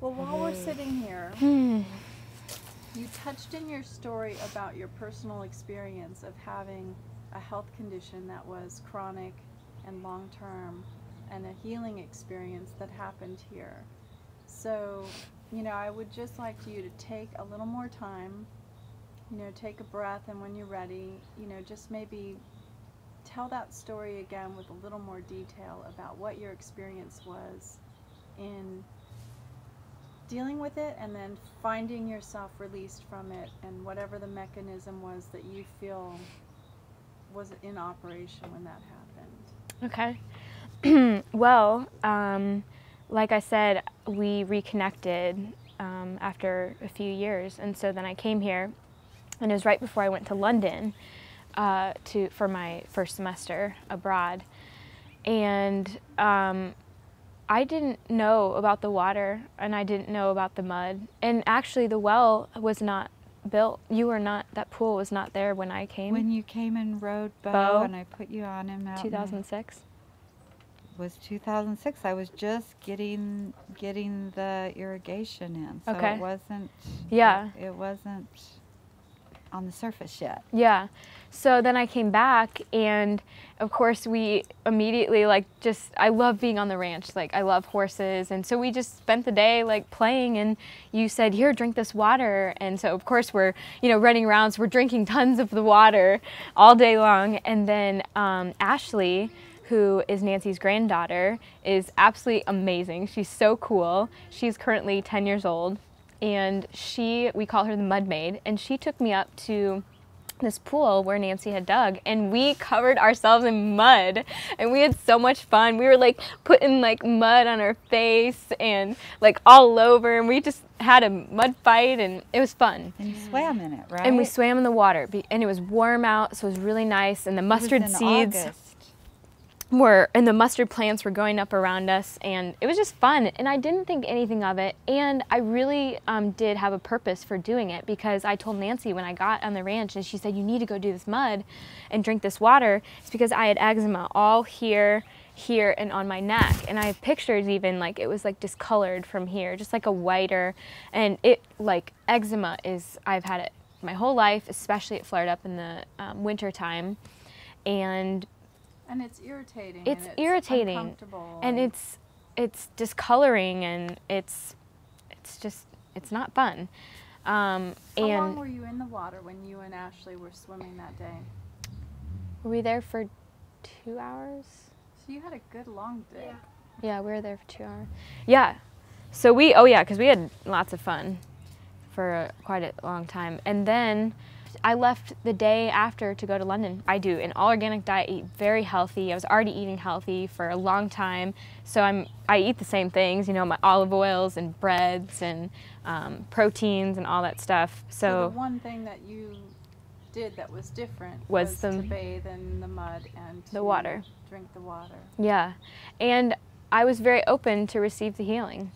Well, while we're sitting here, you touched in your story about your personal experience of having a health condition that was chronic and long-term, and a healing experience that happened here. So, I would just like you to take a little more time, take a breath, and when you're ready, just maybe tell that story again with a little more detail about what your experience was in dealing with it, and then finding yourself released from it, and whatever the mechanism was that you feel was in operation when that happened. Okay. Well, like I said, we reconnected after a few years, and so then I came here, and it was right before I went to London for my first semester abroad, and I didn't know about the water, and I didn't know about the mud, and actually the well was not built. That pool was not there when I came. When you came and rode Bo, and I put you on him out 2006. Was 2006. I was just getting the irrigation in, so Okay. it wasn't. Yeah. It wasn't on the surface yet. Yeah. So then I came back, and of course we immediately I love being on the ranch. I love horses, and so we just spent the day playing, and you said, "Here, drink this water." And so of course we're running around, so we're drinking tons of the water all day long. And then Ashley, who is Nancy's granddaughter, is absolutely amazing. She's so cool. She's currently 10 years old, and we call her the Mud Maid, and she took me up to this pool where Nancy had dug, and we covered ourselves in mud, and we had so much fun. We were putting mud on our face and all over, and we just had a mud fight, and it was fun. And you swam in it, right? And we swam in the water, and it was warm out, so it was really nice, and the mustard seeds and the mustard plants were going up around us, and it was just fun, and I didn't think anything of it, and I really did have a purpose for doing it, because I told Nancy when I got on the ranch, and she said, "You need to go do this mud and drink this water." It's because I had eczema all here, and on my neck, and I have pictures even it was discolored from here, just a whiter, and it eczema I've had it my whole life, especially it flared up in the winter time, and it's irritating. It's and irritating, uncomfortable, and it's discoloring, and it's not fun. How long were you in the water when you and Ashley were swimming that day? Were we there for 2 hours? So you had a good long day. Yeah, we were there for 2 hours. Yeah. So because we had lots of fun for quite a long time, and then I left the day after to go to London. I do an all-organic diet, eat very healthy. I was already eating healthy for a long time, so I eat the same things, my olive oils and breads and proteins and all that stuff. So the one thing that you did that was different was to bathe in the mud and the water. Drink the water. Yeah, and I was very open to receive the healing.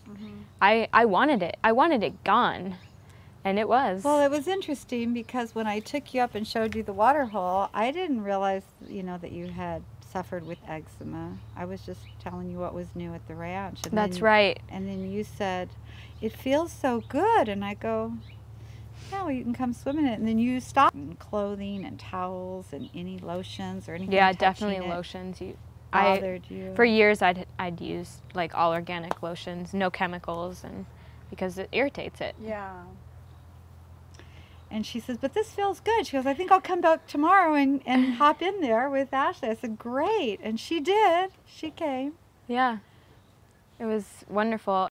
I wanted it. I wanted it gone. And it was. Well, it was interesting because when I took you up and showed you the water hole, I didn't realize, that you had suffered with eczema. I was just telling you what was new at the ranch. And That's right. And then you said, "It feels so good." And I go, "Yeah, well, you can come swim in it." And then you stopped. Clothing and towels and any lotions or anything. Yeah, definitely lotions. Bothered you. For years, I'd used all organic lotions, no chemicals, and because it irritates it. Yeah. And she says, "But this feels good." She goes, "I think I'll come back tomorrow and hop in there with Ashley." I said, "Great." And she did. She came. Yeah. It was wonderful.